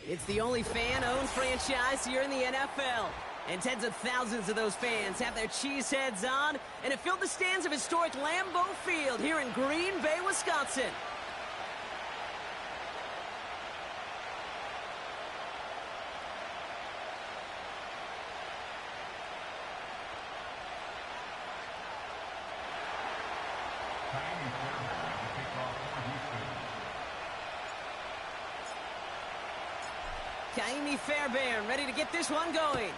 It's the only fan-owned franchise here in the NFL. And tens of thousands of those fans have their cheeseheads on, and it filled the stands of historic Lambeau Field here in Green Bay, Wisconsin. Fairbairn ready to get this one going.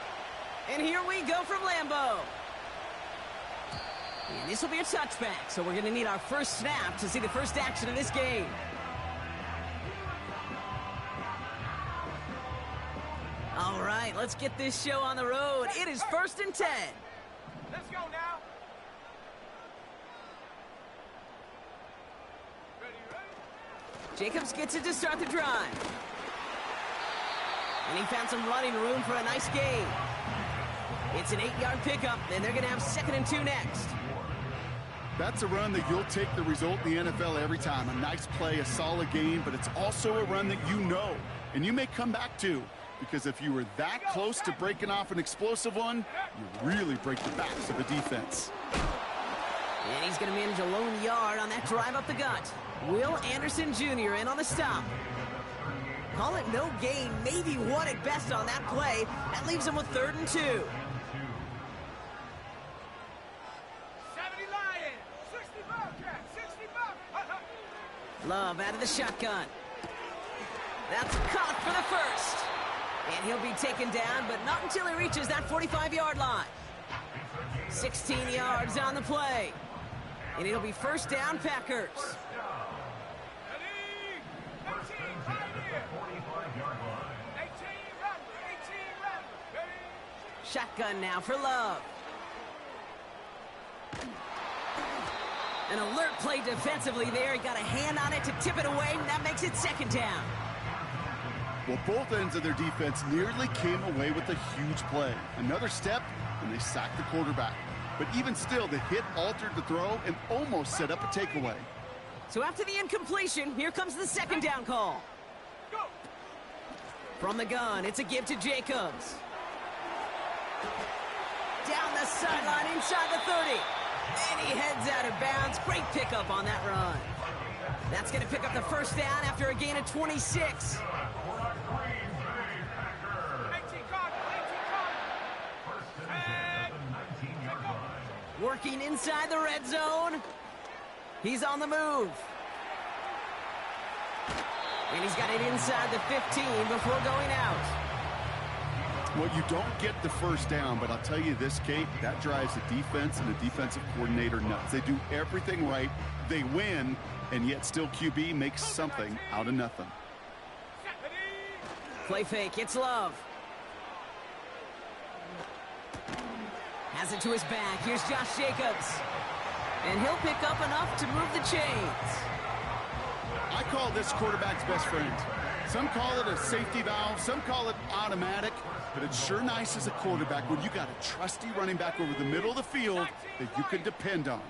And here we go from Lambeau. And this will be a touchback, so we're going to need our first snap to see the first action of this game. All right, let's get this show on the road. It is 1st and 10. Let's go now. Jacobs gets it to start the drive. And he found some running room for a nice gain. It's an 8-yard pickup, and they're going to have 2nd and 2 next. That's a run that you'll take the result in the NFL every time. A nice play, a solid game, but it's also a run that you know, and you may come back to. Because if you were that close to breaking off an explosive one, you really break the backs of the defense. And he's going to manage a lone yard on that drive up the gut. Will Anderson Jr. in on the stop. Call it no gain, maybe one at best on that play. That leaves him with 3rd and 2. 70 Lion, 60 Bobcat, 60 Bob. Love out of the shotgun. That's caught for the first. And he'll be taken down, but not until he reaches that 45-yard line. 16 yards on the play. And it'll be 1st down, Packers. Shotgun now for Love. An alert play defensively there. He got a hand on it to tip it away, and that makes it 2nd down. Well, both ends of their defense nearly came away with a huge play. Another step, and they sacked the quarterback. But even still, the hit altered the throw and almost set up a takeaway. So after the incompletion, here comes the 2nd down call. From the gun, it's a give to Jacobs. Down the sideline inside the 30. And he heads out of bounds. Great pickup on that run. That's going to pick up the 1st down after a gain of 26. Working inside the red zone. He's on the move. And he's got it inside the 15 before going out. Well, you don't get the 1st down, but I'll tell you this, Kate, that drives the defense and the defensive coordinator nuts. They do everything right, they win, and yet still QB makes something out of nothing. Play fake, it's Love. Has it to his back, here's Josh Jacobs. And he'll pick up enough to move the chains. I call this quarterback's best friend. Some call it a safety valve, some call it automatic, but it's sure nice as a quarterback when you got a trusty running back over the middle of the field that you can depend on.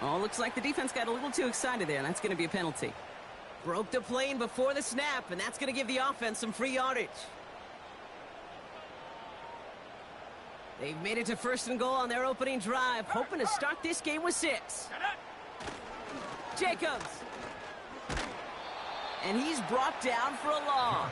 Oh, looks like the defense got a little too excited there, and that's going to be a penalty. Broke the plane before the snap, and that's going to give the offense some free yardage. They've made it to 1st and goal on their opening drive, hoping to start this game with 6. Jacobs. And he's brought down for a loss.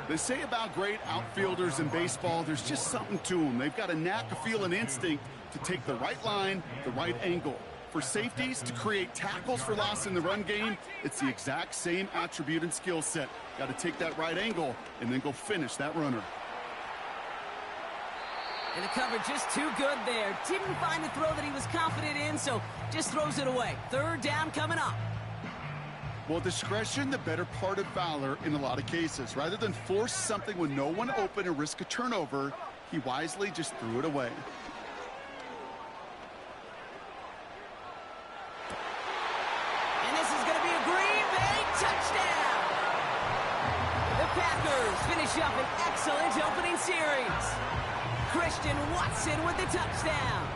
They say about great outfielders in baseball, there's just something to them. They've got a knack, a feel, an instinct to take the right line, the right angle. For safeties to create tackles for loss in the run game, it's the exact same attribute and skill set. Got to take that right angle and then go finish that runner. And the cover just too good there. Didn't find the throw that he was confident in, so just throws it away. 3rd down coming up. Well, discretion, the better part of valor in a lot of cases. Rather than force something with no one open and risk a turnover, he wisely just threw it away. And this is going to be a Green Bay touchdown. The Packers finish up an excellent opening series. Christian Watson with the touchdown.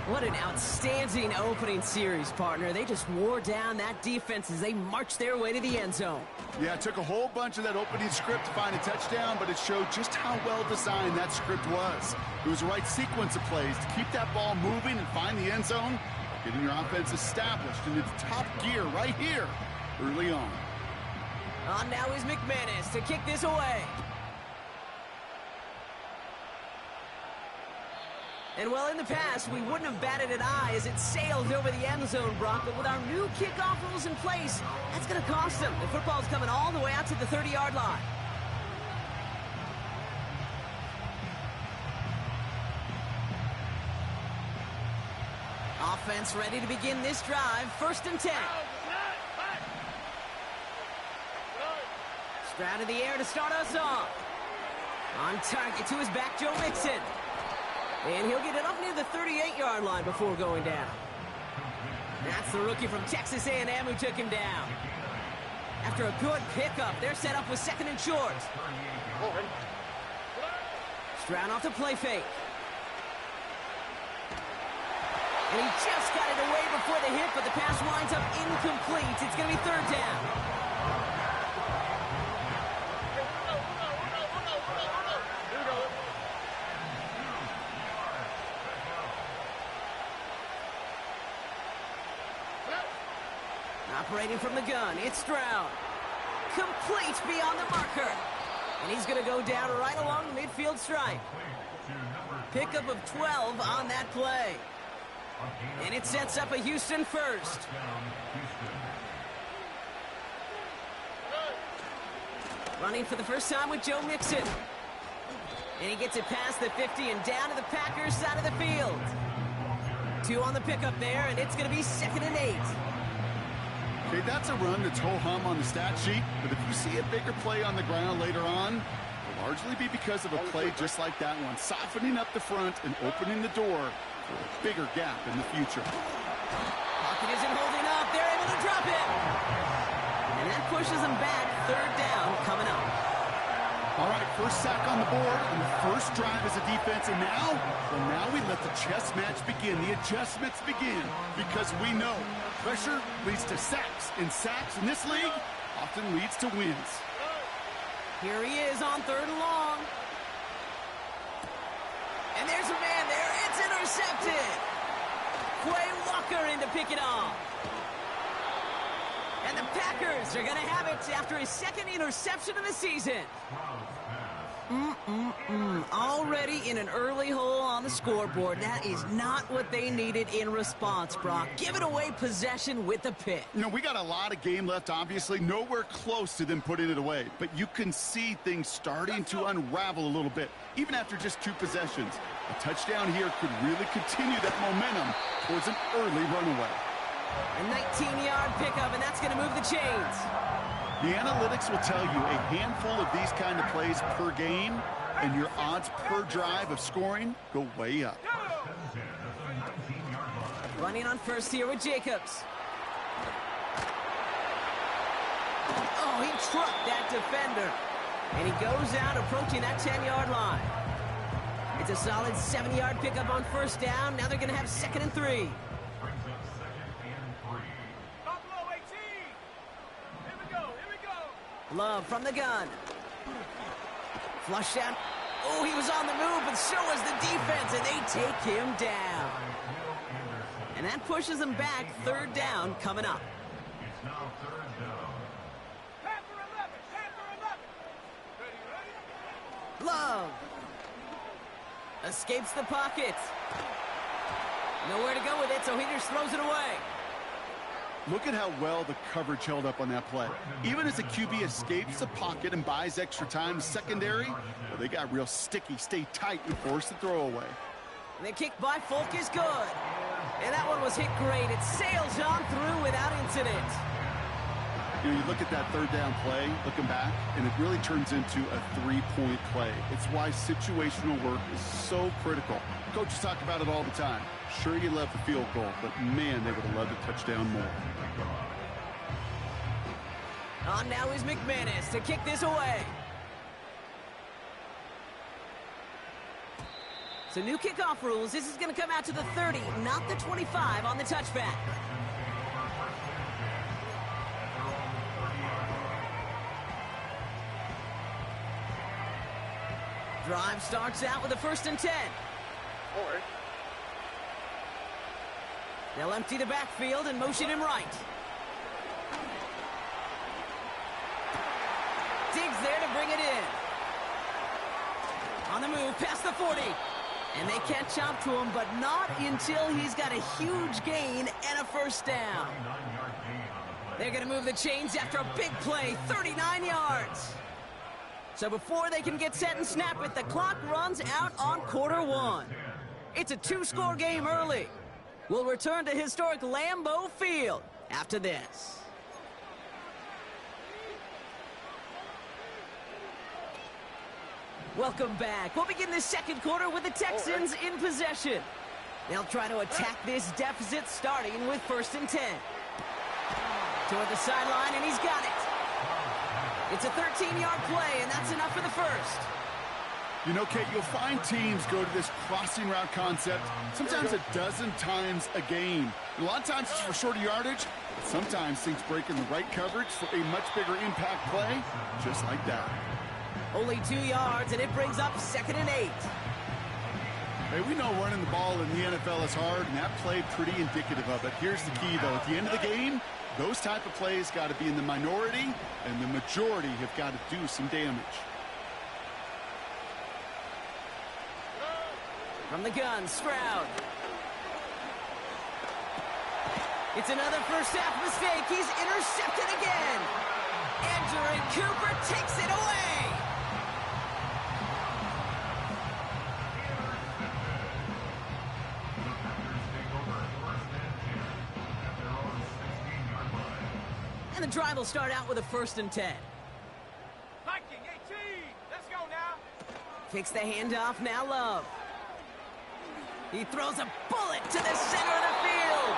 What an outstanding opening series, partner. They just wore down that defense as they marched their way to the end zone. Yeah, it took a whole bunch of that opening script to find a touchdown, but it showed just how well designed that script was. It was the right sequence of plays to keep that ball moving and find the end zone, getting your offense established in its top gear right here early on. On now is McManus to kick this away. And well, in the past, we wouldn't have batted an eye as it sailed over the end zone, Brock. But with our new kickoff rules in place, that's going to cost them. The football's coming all the way out to the 30-yard line. Offense ready to begin this drive. 1st and 10. Stroud in the air to start us off. On target to his back, Joe Mixon. And he'll get it up near the 38-yard line before going down. That's the rookie from Texas A&M who took him down. After a good pickup, they're set up with 2nd and short. Stroud off the play fake. And he just got it away before the hit, but the pass winds up incomplete. It's going to be 3rd down. Operating from the gun, it's Stroud. Complete beyond the marker. And he's going to go down right along the midfield stripe. Pickup of 12 on that play. And it sets up a Houston 1st. Running for the first time with Joe Mixon. And he gets it past the 50 and down to the Packers side of the field. 2 on the pickup there, and it's going to be 2nd and 8. Okay, that's a run that's ho-hum on the stat sheet, but if you see a bigger play on the ground later on, it'll largely be because of a play just like that one, softening up the front and opening the door for a bigger gap in the future. Pocket isn't holding up. They're able to drop it. And that pushes them back. 3rd down coming up. All right, first sack on the board, and the first drive as a defense, and now we let the chess match begin. The adjustments begin, because we know pressure leads to sacks, and sacks in this league often leads to wins. Here he is on 3rd and long. And there's a man there. It's intercepted. Quay Walker in to pick it off. And the Packers are going to have it after his 2nd interception of the season. Already in an early hole on the scoreboard. That is not what they needed in response, Brock. Giving away possession with the pick. You know, we got a lot of game left, obviously. Nowhere close to them putting it away. But you can see things starting to unravel a little bit, even after just 2 possessions. A touchdown here could really continue that momentum towards an early runaway. A 19-yard pickup, and that's going to move the chains. The analytics will tell you a handful of these kind of plays per game, and your odds per drive of scoring go way up. Running on 1st here with Jacobs. Oh, he trucked that defender. And he goes out approaching that 10-yard line. It's a solid 7-yard pickup on 1st down. Now they're going to have 2nd and 3. Love from the gun. Flushed out. Oh, he was on the move, but so was the defense, and they take him down. And that pushes them back. 3rd down coming up. It's now 3rd down. Panther 11. Love. Escapes the pocket. Nowhere to go with it, so he just throws it away. Look at how well the coverage held up on that play. Even as the QB escapes the pocket and buys extra time, secondary, well, they got real sticky, stay tight, and force the throw away. The kick by Folk is good. And that one was hit great. It sails on through without incident. You know, you look at that 3rd down play, looking back, and it really turns into a 3-point play. It's why situational work is so critical. Coaches talk about it all the time. Sure, you love the field goal, but man, they would have loved a touchdown more. On now is McManus to kick this away. So new kickoff rules. This is going to come out to the 30, not the 25 on the touchback. Drive starts out with a 1st and 10. They'll empty the backfield and motion him right. Diggs there to bring it in. On the move, past the 40. And they catch up to him, but not until he's got a huge gain and a 1st down. They're going to move the chains after a big play, 39 yards. So before they can get set and snap it, the clock runs out on Q1. It's a 2-score game early. We'll return to historic Lambeau Field after this. Welcome back. We'll begin the second quarter with the Texans in possession. They'll try to attack this deficit starting with 1st and 10. Toward the sideline, and he's got it. It's a 13-yard play, and that's enough for the 1st. You know, Kate, you'll find teams go to this crossing route concept sometimes a dozen times a game. And a lot of times it's for shorter yardage, but sometimes things break in the right coverage for a much bigger impact play, just like that. Only 2 yards, and it brings up 2nd and 8. Hey, we know running the ball in the NFL is hard, and that play pretty indicative of it. Here's the key, though. At the end of the game, those type of plays got to be in the minority, and the majority have got to do some damage. From the gun, Stroud. It's another first-half mistake. He's intercepted again. Andrew Cooper takes it away. And the drive will start out with a 1st and 10. Viking 18. Let's go now. Kicks the handoff, now Love. He throws a bullet to the center of the field.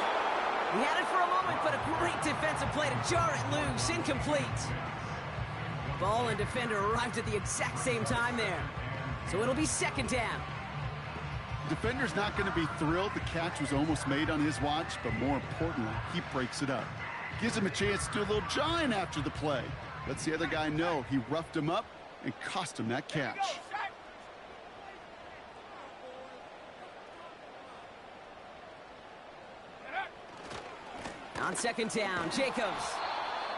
He had it for a moment, but a great defensive play to jar it loose. Incomplete. Ball and defender arrived at the exact same time there. So it'll be 2nd down. Defender's not going to be thrilled the catch was almost made on his watch, but more importantly, he breaks it up. Gives him a chance to do a little jawing after the play. Lets the other guy know he roughed him up and cost him that catch. On 2nd down, Jacobs.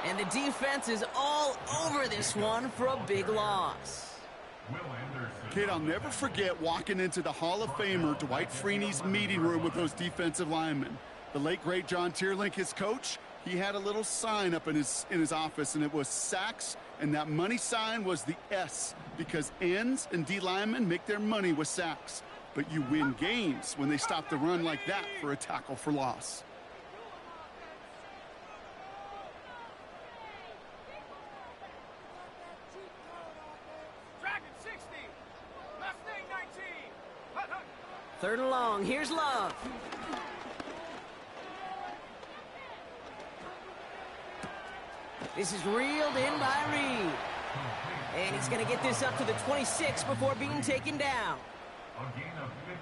And the defense is all over this one for a big loss. Kid, I'll never forget walking into the Hall of Famer Dwight Freeney's meeting room with those defensive linemen. The late, great John Tierlink, his coach, he had a little sign up in his office, and it was sacks, and that money sign was the S, because ends and D linemen make their money with sacks. But you win games when they stop the run like that for a tackle for loss. Dragon 60. Mustang 19. 3rd and long, here's Love. This is reeled in by Reed. And he's going to get this up to the 26 before being taken down.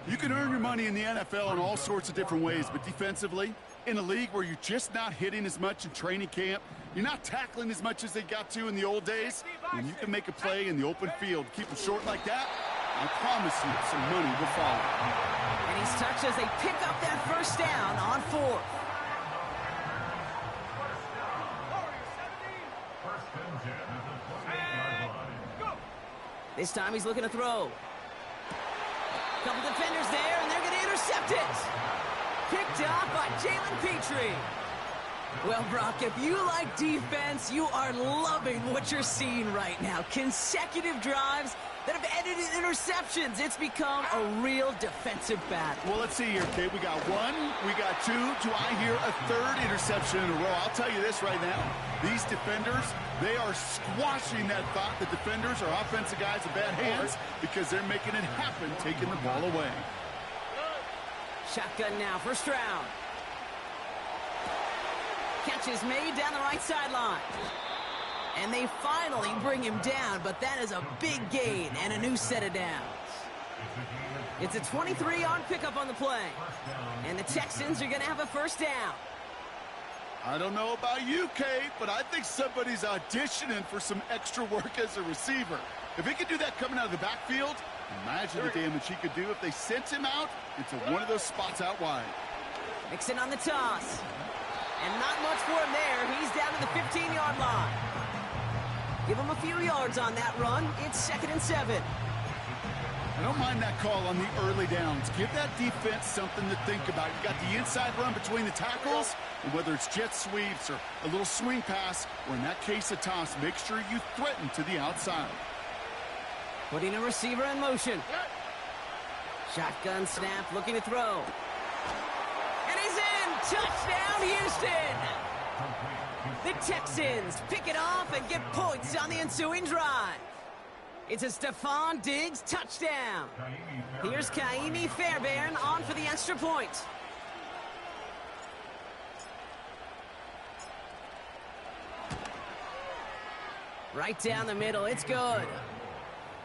You can earn your money in the NFL in all sorts of different ways, but defensively, in a league where you're just not hitting as much in training camp, you're not tackling as much as they got to in the old days, when you can make a play in the open field, keep them short like that, I promise you some money will follow. And he's touched as they pick up that 1st down on 4th. This time he's looking to throw. Couple defenders there, and they're going to intercept it. Picked off by Jalen Petrie. Well, Brock, if you like defense, you are loving what you're seeing right now. Consecutive drives that have ended in interceptions. It's become a real defensive battle. Well, let's see here, kid. We got 1, we got 2. Do I hear a 3rd interception in a row? I'll tell you this right now. These defenders, they are squashing that thought that defenders are offensive guys with bad hands because they're making it happen, taking the ball away. Shotgun now for Stroud. Catch is made down the right sideline. And they finally bring him down, but that is a big gain and a new set of downs. It's a 23-yard pickup on the play. And the Texans are going to have a first down. I don't know about you, Kate, but I think somebody's auditioning for some extra work as a receiver. If he could do that coming out of the backfield, imagine the damage he could do if they sent him out into one of those spots out wide. Mixon on the toss. And not much for him there. He's down to the 15-yard line. Give him a few yards on that run. It's 2nd and 7. I don't mind that call on the early downs. Give that defense something to think about. You got the inside run between the tackles, and whether it's jet sweeps or a little swing pass, or in that case a toss, make sure you threaten to the outside. Putting a receiver in motion. Shotgun snap, looking to throw. And he's in! Touchdown, Houston! The Texans pick it off and get points on the ensuing drive. It's a Stephon Diggs touchdown. Here's Kaimi Fairbairn on for the extra point. Right down the middle, it's good.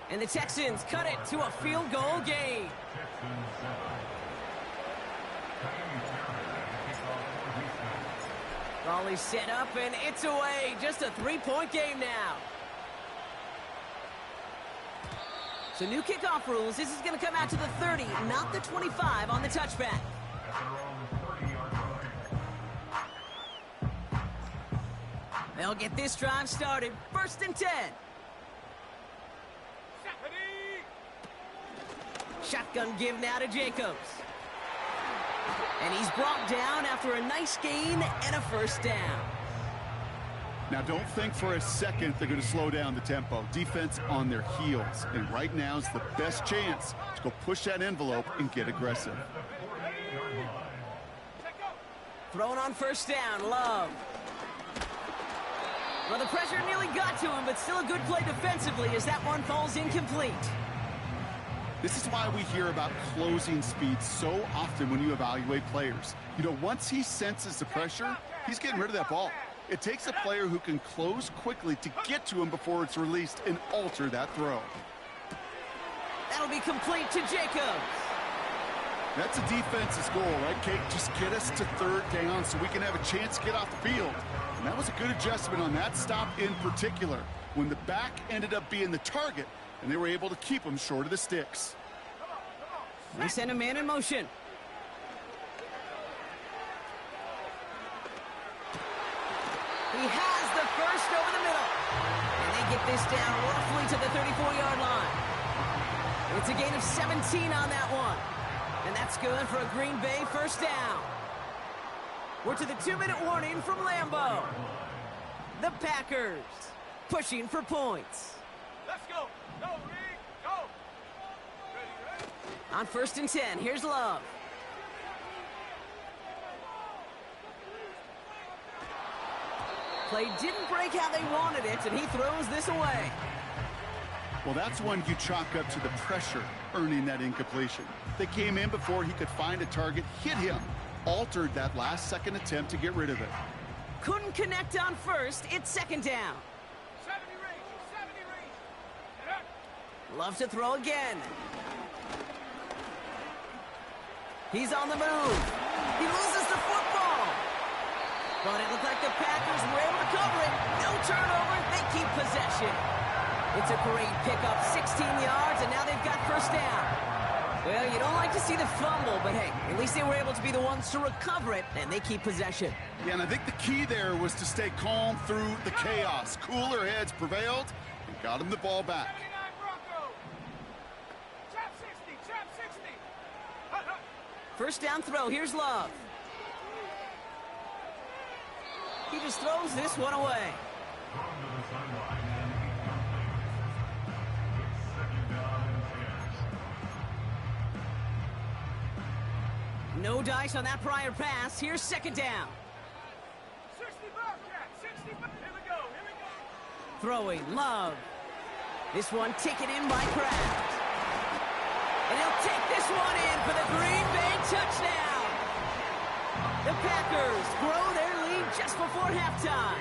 And the Texans cut it to a field goal game. Raleigh set up and it's away. Just a 3-point game now. So new kickoff rules. This is going to come out to the 30, not the 25 on the touchback. They'll get this drive started. 1st and 10. Shotgun give now to Jacobs. And he's brought down after a nice gain and a first down. Now, don't think for a second they're going to slow down the tempo. Defense on their heels. And right now is the best chance to go push that envelope and get aggressive. Thrown on first down, Love. Well, the pressure nearly got to him, but still a good play defensively as that one falls incomplete. This is why we hear about closing speed so often when you evaluate players. You know, once he senses the pressure, he's getting rid of that ball. It takes a player who can close quickly to get to him before it's released and alter that throw. That'll be complete to Jacobs. That's a defense's goal, right, Kate? Just get us to 3rd down so we can have a chance to get off the field. And that was a good adjustment on that stop in particular, when the back ended up being the target, and they were able to keep him short of the sticks. They send a man in motion. He has the first over the middle. And they get this down roughly to the 34-yard line. It's a gain of 17 on that one. And that's good for a Green Bay first down. We're to the 2-minute warning from Lambeau. The Packers pushing for points. Let's go. Go, Reed. Go. Ready. On 1st and 10, here's Love. Play didn't break how they wanted it, and he throws this away. Well, that's one you chalk up to the pressure earning that incompletion. They came in before he could find a target, hit him, altered that last-second attempt to get rid of it. Couldn't connect on first. It's 2nd down. 70 range. Love to throw again. He's on the move. He loses the football. But it looked like the Packers were able to cover it. No turnover. They keep possession. It's a great pickup, 16 yards, and now they've got first down. Well, you don't like to see the fumble, but hey, at least they were able to be the ones to recover it, and they keep possession. Yeah, and I think the key there was to stay calm through the chaos. Cooler heads prevailed and got him the ball back. Trap 60. First down throw. Here's Love. He just throws this one away. No dice on that prior pass. Here's 2nd down. 60 Bobcat. 60. Here we go. Throwing, Love. This one taken in by Kraft. And he'll take this one in for the Green Bay touchdown. The Packers grow their lead just before halftime.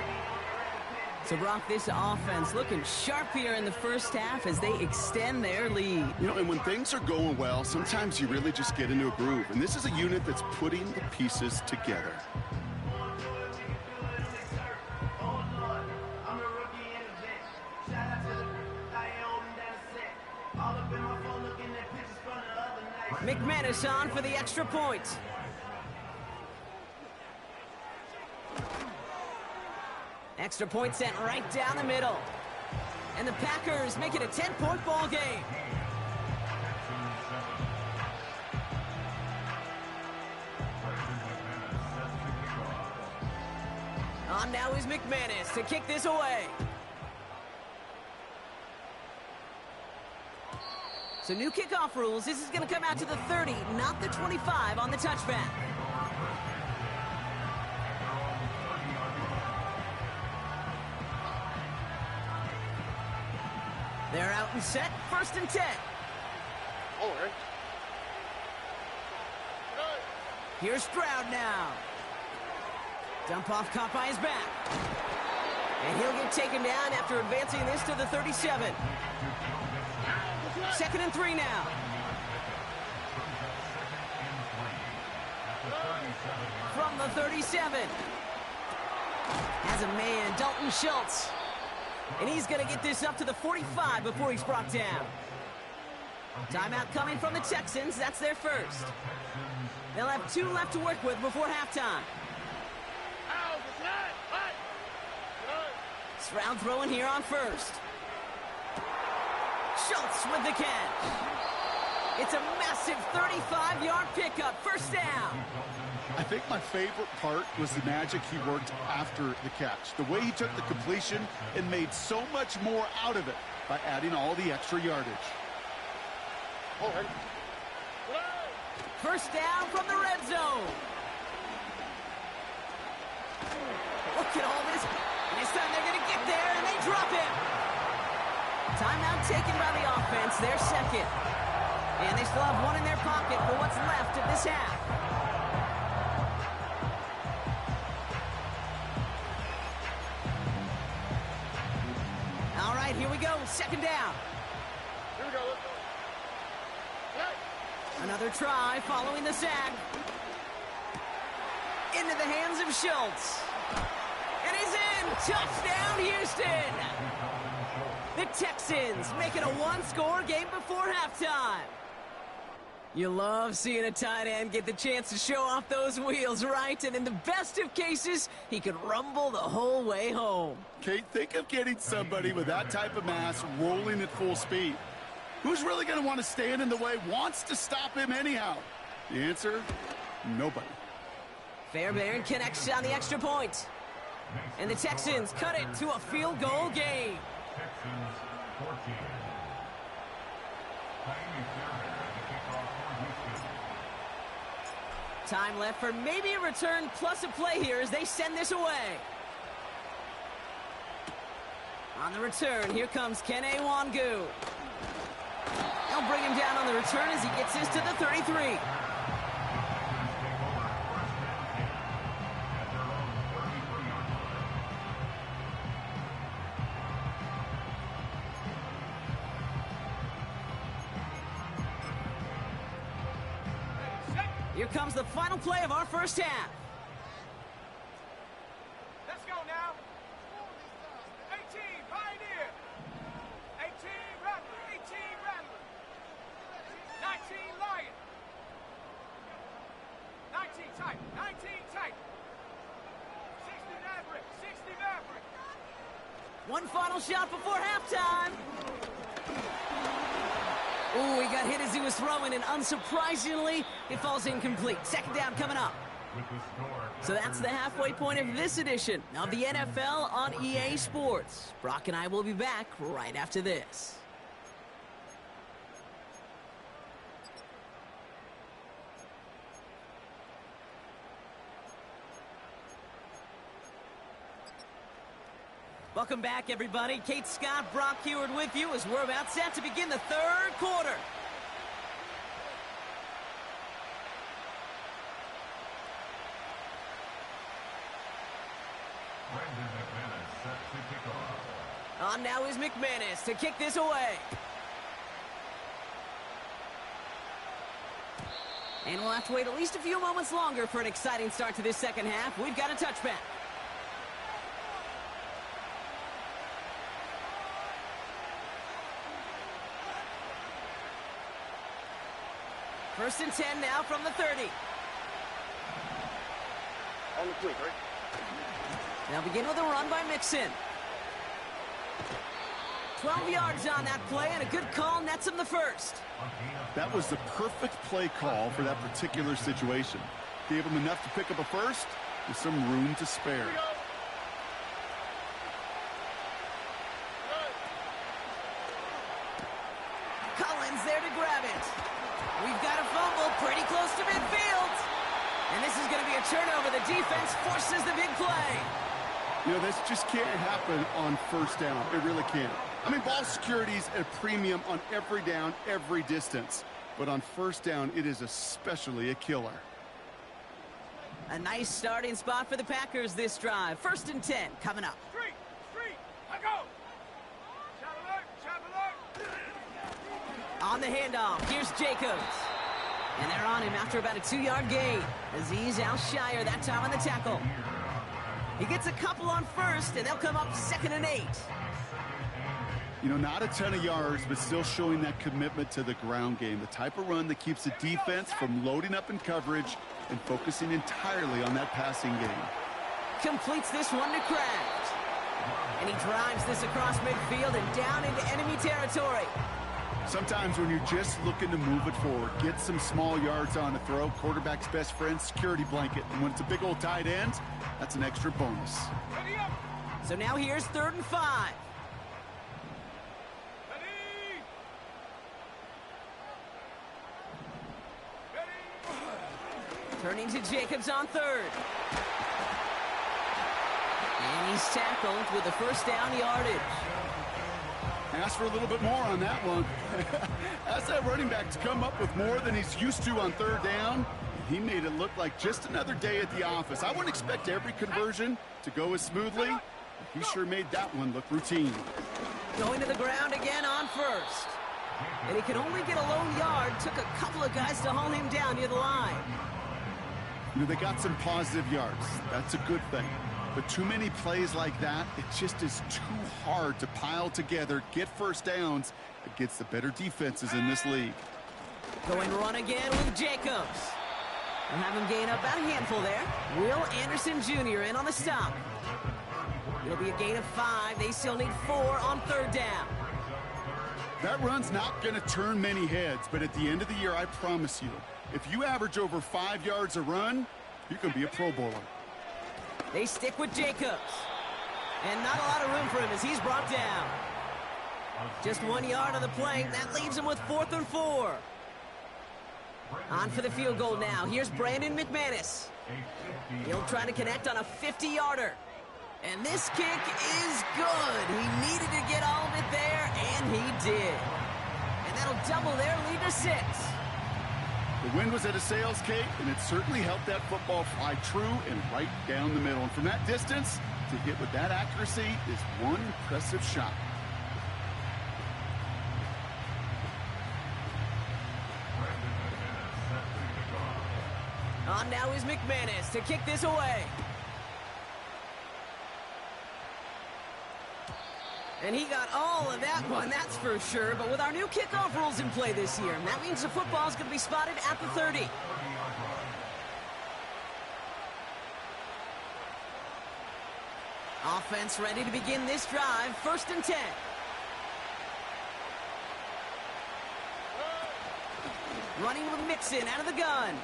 So, Brock, this offense looking sharp here in the first half as they extend their lead. You know, and when things are going well, sometimes you really just get into a groove. And this is a unit that's putting the pieces together. McManus on for the extra point. Extra point sent right down the middle. And the Packers make it a 10-point ball game. On now is McManus to kick this away. So new kickoff rules. This is going to come out to the 30, not the 25 on the touchback. They're out and set. 1st and 10. Here's Stroud now. Dump off caught by his back. And he'll get taken down after advancing this to the 37. 2nd and 3 now. From the 37. Has a man, Dalton Schultz. And he's going to get this up to the 45 before he's brought down. Timeout coming from the Texans. That's their first. They'll have 2 left to work with before halftime. Stroud throwing here on 1st. Schultz with the catch. It's a massive 35-yard pickup. 1st down. I think my favorite part was the magic he worked after the catch. The way he took the completion and made so much more out of it by adding all the extra yardage. 1st down from the red zone. Look at all this. And this time they're going to get there, and they drop him. Timeout taken by the offense. Their 2nd. And they still have 1 in their pocket for what's left of this half. All right, here we go. 2nd down. Here we go. Let's go. Another try following the sack. Into the hands of Schultz. And he's in. Touchdown, Houston. The Texans make it a 1-score game before halftime. You love seeing a tight end get the chance to show off those wheels, right? And in the best of cases, he could rumble the whole way home. Kate, think of getting somebody with that type of mass rolling at full speed. Who's really going to want to stand in the way, wants to stop him anyhow? The answer, nobody. Fairbairn connects on the extra point. And the Texans cut it to a field goal game. Texans 14. Jaime Fairbairn to kick off for Houston. Time left for maybe a return plus a play here as they send this away. On the return, here comes Kene Wangu. They'll bring him down on the return as he gets this to the 33. Here comes the final play of our first half. Let's go now. 18, Pioneer. 18, Rattler. 18, Rattler. 19, Lion. 19, tight. 19, tight. 60, Maverick. 60, Maverick. One final shot before halftime. Ooh, he got hit as he was throwing, and unsurprisingly, it falls incomplete. 2nd down coming up. With the score. So that's the halfway point of this edition of the NFL on EA Sports. Brock and I will be back right after this. Welcome back, everybody. Kate Scott, Brock Heward with you as we're about set to begin the 3rd quarter. Brandon McManus set to kick off. On now is McManus to kick this away. And we'll have to wait at least a few moments longer for an exciting start to this second half. We've got a touchback. First and 10 now from the 30. On the quick, right? They'll begin with a run by Mixon. 12 yards on that play, and a good call nets him the first. That was the perfect play call for that particular situation. Gave him enough to pick up a first with some room to spare. Collins there to grab it. We've got a fumble pretty close to midfield. And this is going to be a turnover. The defense forces the big play. You know, this just can't happen on first down. It really can't. I mean, ball security is at a premium on every down, every distance. But on first down, it is especially a killer. A nice starting spot for the Packers this drive. First and 10 coming up. Street, I go. Chop alert. On the handoff, here's Jacobs. And they're on him after about a 2-yard gain. Aziz Al-Shire that time on the tackle. He gets a couple on first, and they'll come up 2nd and 8. You know, not a ton of yards, but still showing that commitment to the ground game. The type of run that keeps the defense from loading up in coverage and focusing entirely on that passing game. Completes this one to Kraft. And he drives this across midfield and down into enemy territory. Sometimes when you're just looking to move it forward, get some small yards on a throw, quarterback's best friend, security blanket. And when it's a big old tight end, that's an extra bonus. Ready up. So now here's 3rd and 5. Turning to Jacobs on 3rd. And he's tackled with a first down yardage. Ask for a little bit more on that one. Ask that running back to come up with more than he's used to on 3rd down. He made it look like just another day at the office. I wouldn't expect every conversion to go as smoothly, but he sure made that one look routine. Going to the ground again on 1st. And he could only get a lone yard. Took a couple of guys to haul him down near the line. You know, they got some positive yards. That's a good thing. But too many plays like that, it just is too hard to pile together, get first downs against the better defenses in this league. Going run again with Jacobs. We'll have him gain up about a handful there. Will Anderson Jr. in on the stop. It'll be a gain of 5. They still need 4 on 3rd down. That run's not going to turn many heads, but at the end of the year, I promise you, if you average over 5 yards a run, you're going to be a Pro Bowler. They stick with Jacobs. And not a lot of room for him as he's brought down. Just 1 yard on the play. That leaves him with 4th and 4. On for the field goal now. Here's Brandon McManus. He'll try to connect on a 50-yarder. And this kick is good. He needed to get all of it there, and he did. And that'll double their lead to 6. The wind was at a sails, Kate, and it certainly helped that football fly true and right down the middle. And from that distance, to hit with that accuracy is one impressive shot. On now is McManus to kick this away. And he got all of that one, that's for sure. But with our new kickoff rules in play this year, that means the football's going to be spotted at the 30. Offense ready to begin this drive. 1st and 10. Running with Mixon out of the gun.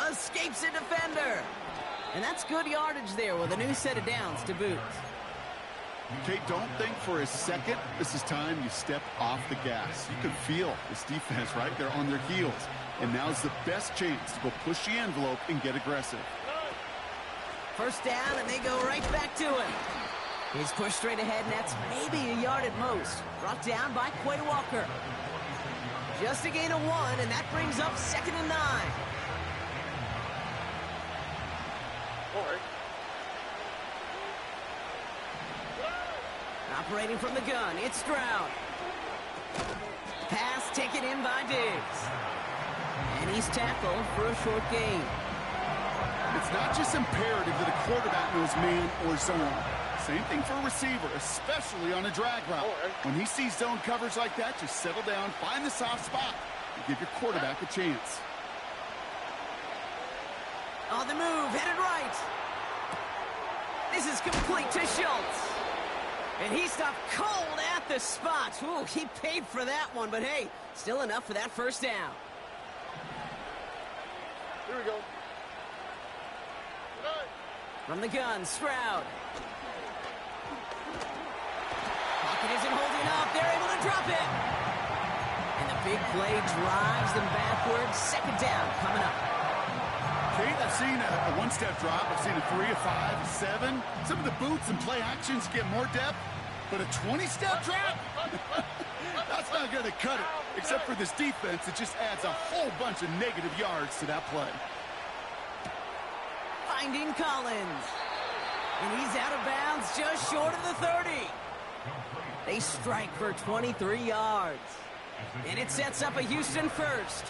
Escapes a defender. And that's good yardage there with a new set of downs to boot. Kate, don't think for a second this is time you step off the gas. You can feel this defense, right? They're on their heels. And now's the best chance to go push the envelope and get aggressive. First down, and they go right back to him. He's pushed straight ahead, and that's maybe a yard at most. Brought down by Quay Walker. Just a gain of 1, and that brings up 2nd and 9. Operating from the gun, it's Stroud. Pass taken in by Diggs. And he's tackled for a short gain. It's not just imperative that a quarterback knows man or zone. Same thing for a receiver, especially on a drag route. When he sees zone coverage like that, just settle down, find the soft spot, and give your quarterback a chance. On the move, headed right. This is complete to Schultz. And he stopped cold at the spot. Ooh, he paid for that one, but hey, still enough for that first down. Here we go. From the gun, Stroud. Pocket isn't holding up. They're able to drop it. And the big play drives them backwards. Second down coming up. Kate, I've seen a one-step drop. I've seen a 3, a 5, a 7. Some of the boots and play actions get more depth, but a 20-step drop? That's not going to cut it. Except for this defense, it just adds a whole bunch of negative yards to that play. Finding Collins. And he's out of bounds just short of the 30. They strike for 23 yards. And it sets up a Houston first.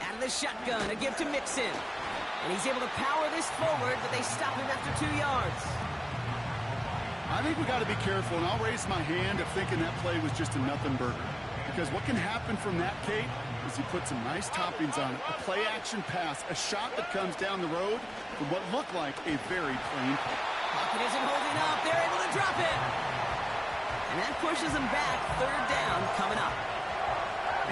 Out of the shotgun, a give to Mixon. And he's able to power this forward, but they stop him after 2 yards. I think we got to be careful, and I'll raise my hand of thinking that play was just a nothing burger. Because what can happen from that, Kate, is he put some nice toppings on it. A play-action pass, a shot that comes down the road for what looked like a very plain play. Pocket isn't holding up. They're able to drop it. And that pushes them back. Third down coming up.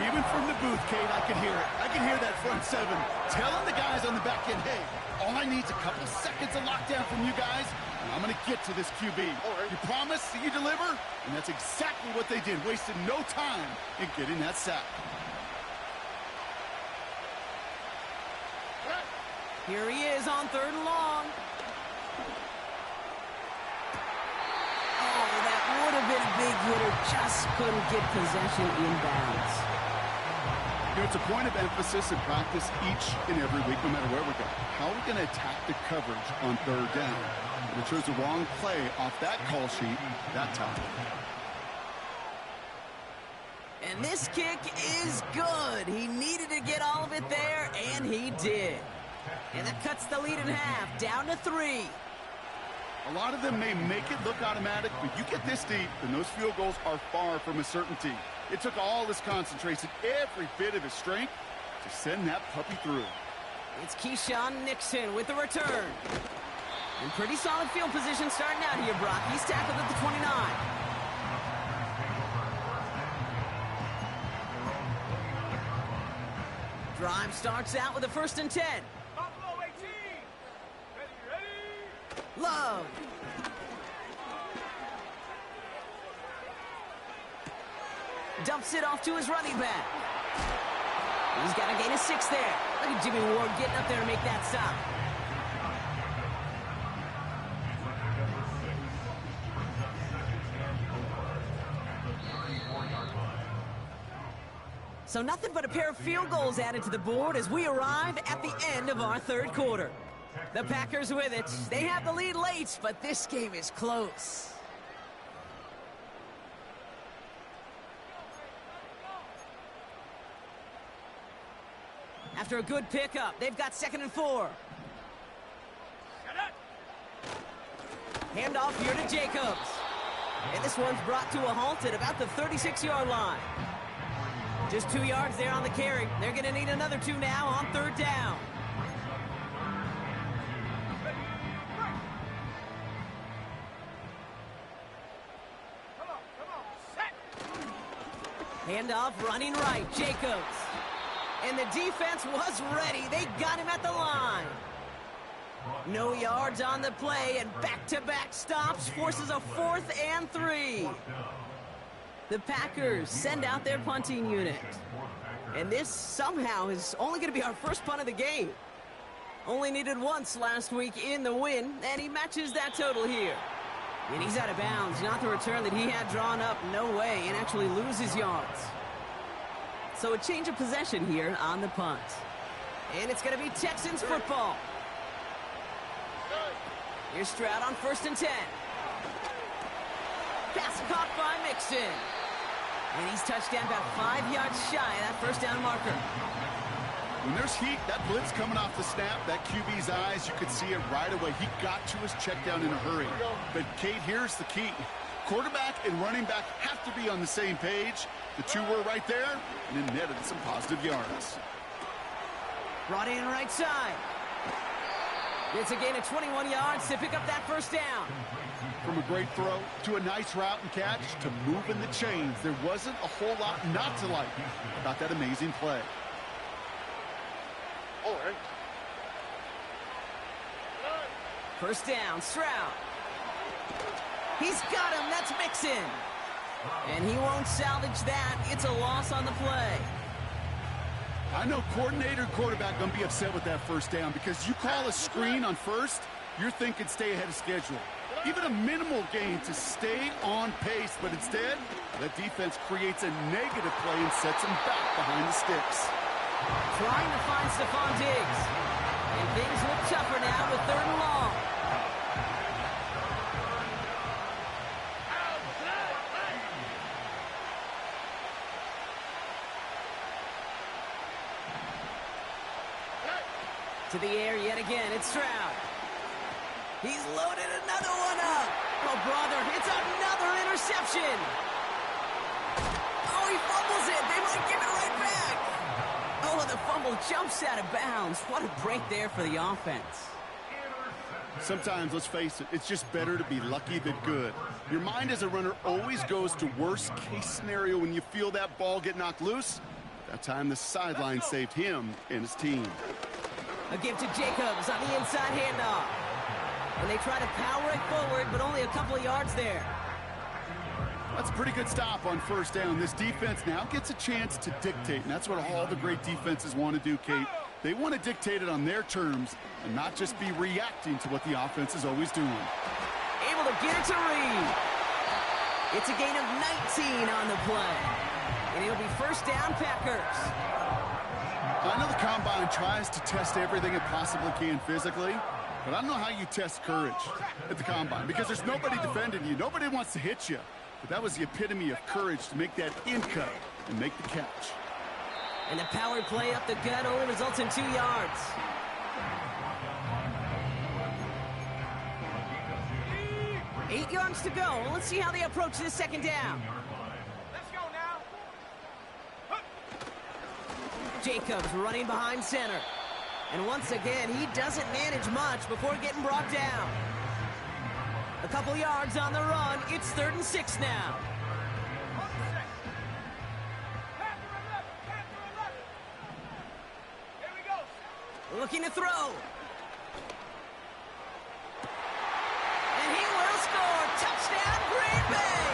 Even from the booth, Kate, I could hear it. I can hear that front seven telling the guys on the back end, hey, all I need is a couple seconds of lockdown from you guys, and I'm going to get to this QB. You promise that you deliver? And that's exactly what they did. Wasted no time in getting that sack. Here he is on third and long. Oh, that would have been a big hitter. Just couldn't get possession inbounds. You know, it's a point of emphasis in practice each and every week, no matter where we go. How are we going to attack the coverage on third down? We chose the wrong play off that call sheet that time. And this kick is good. He needed to get all of it there, and he did. And that cuts the lead in half, down to 3. A lot of them may make it look automatic, but you get this deep, and those field goals are far from a certainty. It took all his concentration, every bit of his strength, to send that puppy through. It's Keyshawn Nixon with the return. And pretty solid field position starting out here, Brock. He's tackled at the 29. Drive starts out with a 1st and 10. Buffalo 18. Ready. Love. Dumps it off to his running back. He's got a gain of 6 there. Look at Jimmy Ward getting up there to make that stop. So nothing but a pair of field goals added to the board as we arrive at the end of our third quarter. The Packers with it. They have the lead late, but this game is close. After a good pickup, they've got 2nd and 4. Handoff here to Jacobs. And this one's brought to a halt at about the 36-yard line. Just 2 yards there on the carry. They're going to need another 2 now on third down. Handoff running right, Jacobs. And the defense was ready. They got him at the line. No yards on the play, and back-to-back stops forces a 4th and 3. The Packers send out their punting unit. And this somehow is only going to be our first punt of the game. Only needed once last week in the win, and he matches that total here. And he's out of bounds, not the return that he had drawn up, no way, and actually loses yards. So a change of possession here on the punt. And it's going to be Texans football. Here's Stroud on 1st and 10. Pass caught by Mixon. And he's touched down about 5 yards shy of that first down marker. When there's heat, that blitz coming off the snap, that QB's eyes, you could see it right away. He got to his check down in a hurry. But, Kate, here's the key. Quarterback and running back have to be on the same page. The two were right there, and it netted some positive yards. Brought in right side. It's a gain of 21 yards to pick up that first down. From a great throw to a nice route and catch to moving the chains, there wasn't a whole lot not to like about that amazing play. All right. First down, Stroud. He's got him. That's Mixon. And he won't salvage that. It's a loss on the play. I know coordinator and quarterback going to be upset with that first down because you call a screen on first, you're thinking stay ahead of schedule. Even a minimal gain to stay on pace, but instead, that defense creates a negative play and sets him back behind the sticks. Trying to find Stephon Diggs. And things look tougher now with 3rd and long. To the air yet again, it's Stroud. He's loaded another one up. Oh, brother, it's another interception. Oh, he fumbles it. They might give it right back. Oh, the fumble jumps out of bounds. What a break there for the offense. Sometimes, let's face it, it's just better to be lucky than good. Your mind as a runner always goes to worst case scenario when you feel that ball get knocked loose. That time the sideline saved him and his team. A give to Jacobs on the inside handoff. And they try to power it forward, but only a couple of yards there. That's a pretty good stop on first down. This defense now gets a chance to dictate, and that's what all the great defenses want to do, Kate. They want to dictate it on their terms and not just be reacting to what the offense is always doing. Able to get it to Reed. It's a gain of 19 on the play. And it'll be first down, Packers. I know the Combine tries to test everything it possibly can physically, but I don't know how you test courage at the Combine because there's nobody defending you. Nobody wants to hit you. But that was the epitome of courage to make that in cut and make the catch. And the power play up the gut only results in 2 yards. Eight yards to go. Let's see how they approach this second down. Let's go now. Jacobs running behind center. And once again, he doesn't manage much before getting brought down. A couple yards on the run. It's 3rd and 6 now. Here we go. Looking to throw. And he will score. Touchdown, Green Bay.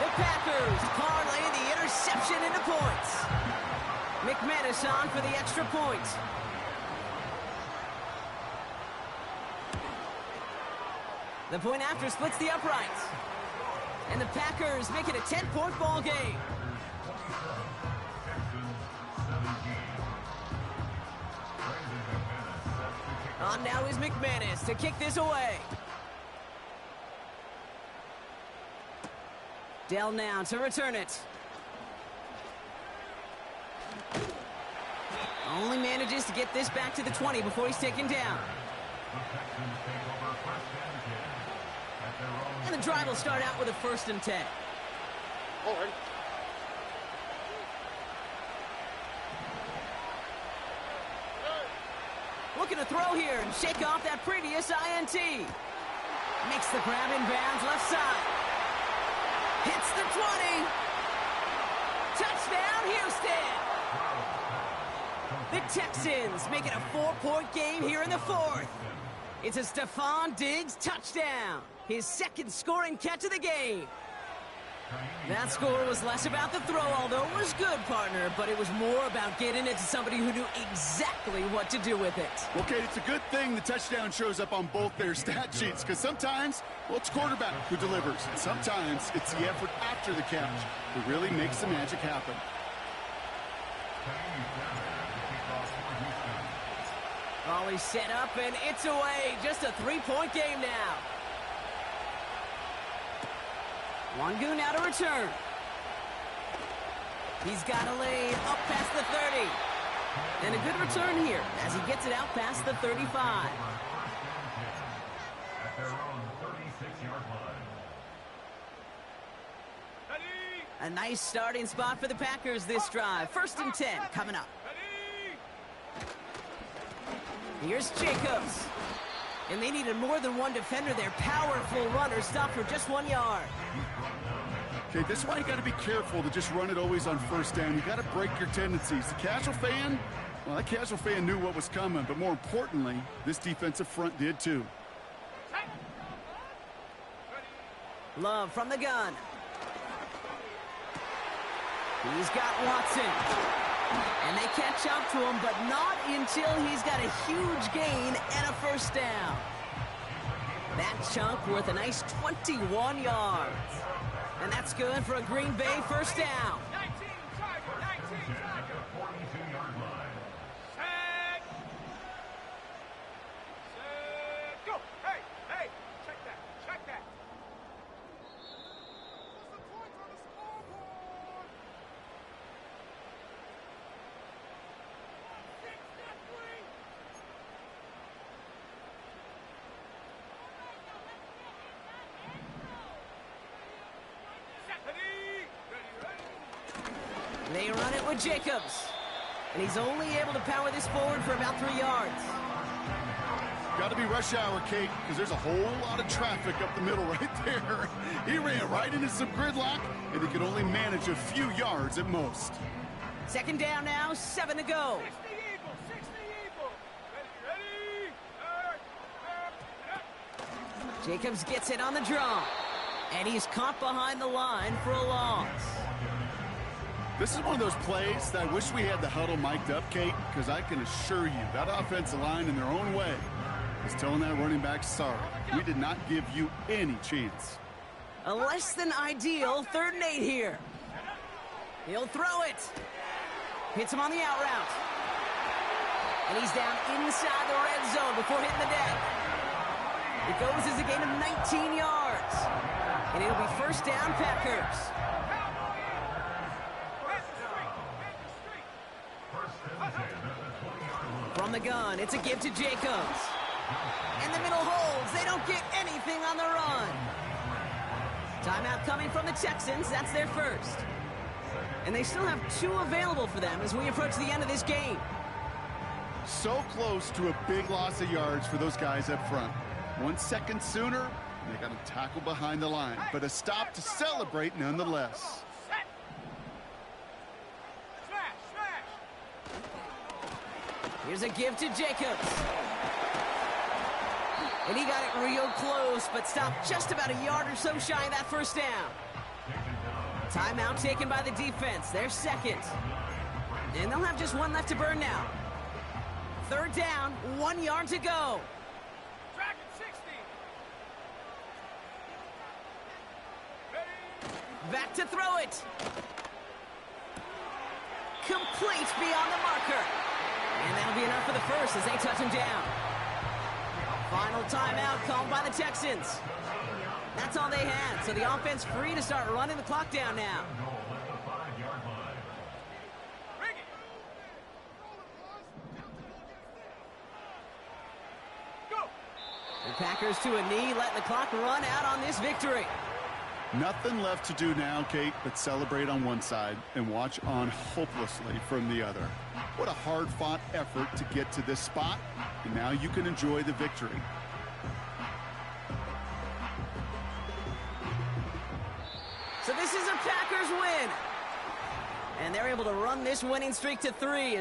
The Packers parlay the interception into points. McManus on for the extra point. The point after splits the uprights. And the Packers make it a 10-point ball game. On now is McManus to kick this away. Dell now to return it. Only manages to get this back to the 20 before he's taken down. And the drive will start out with a 1st and 10. All right. Looking to throw here and shake off that previous INT. Makes the grab in bounds left side. Hits the 20. Touchdown, Houston. The Texans make it a 4-point game here in the 4th. It's a Stephon Diggs touchdown. His 2nd scoring catch of the game. That score was less about the throw, although it was good, partner, but it was more about getting it to somebody who knew exactly what to do with it. Okay, it's a good thing the touchdown shows up on both their stat sheets because sometimes, well, it's quarterback who delivers. And sometimes it's the effort after the catch that really makes the magic happen. Always set up, and it's away. Just a three-point game now. Wangu now to return. He's got a lane up past the 30. And a good return here as he gets it out past the 35. At their own 36-yard line. A nice starting spot for the Packers this drive. 1st and 10 coming up. Here's Jacobs. And they needed more than one defender. Their powerful runner stopped for just 1 yard. Okay, this is why you got to be careful to just run it always on 1st down. You got to break your tendencies. The casual fan, well, that casual fan knew what was coming, but more importantly, this defensive front did too. Love from the gun. He's got Watson. And they catch up to him, but not until he's got a huge gain and a 1st down. That chunk worth a nice 21 yards. And that's good for a Green Bay 1st down. 19 Tiger, 19 Tiger. 42-yard line. Set. Set. Go. Hey, hey. Check that. Check that. What's the point on the scoreboard? 6-3. They run it with Jacobs. And he's only able to power this forward for about 3 yards. Got to be rush hour, Kate, because there's a whole lot of traffic up the middle right there. He ran right into some gridlock, and he could only manage a few yards at most. 2nd down now, 7 to go. 60 Eagle, 60 Eagle. Ready, Jacobs gets it on the draw. And he's caught behind the line for a loss. This is one of those plays that I wish we had the huddle mic'd up, Kate, because I can assure you that offensive line in their own way is telling that running back, sorry, we did not give you any chance. A less than ideal 3rd and 8 here. He'll throw it. Hits him on the out route. And he's down inside the red zone before hitting the deck. It goes as a gain of 19 yards. And it'll be 1st down Packers. From the gun, it's a give to Jacobs. And the middle holds. They don't get anything on the run. Timeout coming from the Texans. That's their 1st. And they still have 2 available for them as we approach the end of this game. So close to a big loss of yards for those guys up front. 1 second sooner, they got to tackle behind the line. But a stop to celebrate nonetheless. Here's a give to Jacobs. And he got it real close, but stopped just about a yard or so shy of that 1st down. Timeout taken by the defense. They're 2nd. And they'll have just 1 left to burn now. 3rd down, 1 yard to go. Dragon 60. Back to throw it. Complete beyond the marker. And that'll be enough for the 1st as they touch him down. Final timeout called by the Texans. That's all they had, so the offense free to start running the clock down now. Bring it. Go. The Packers to a knee, letting the clock run out on this victory. Nothing left to do now, Kate, but celebrate on one side and watch on hopelessly from the other. What a hard-fought effort to get to this spot, and now you can enjoy the victory. So this is a Packers win. And they're able to run this winning streak to 3.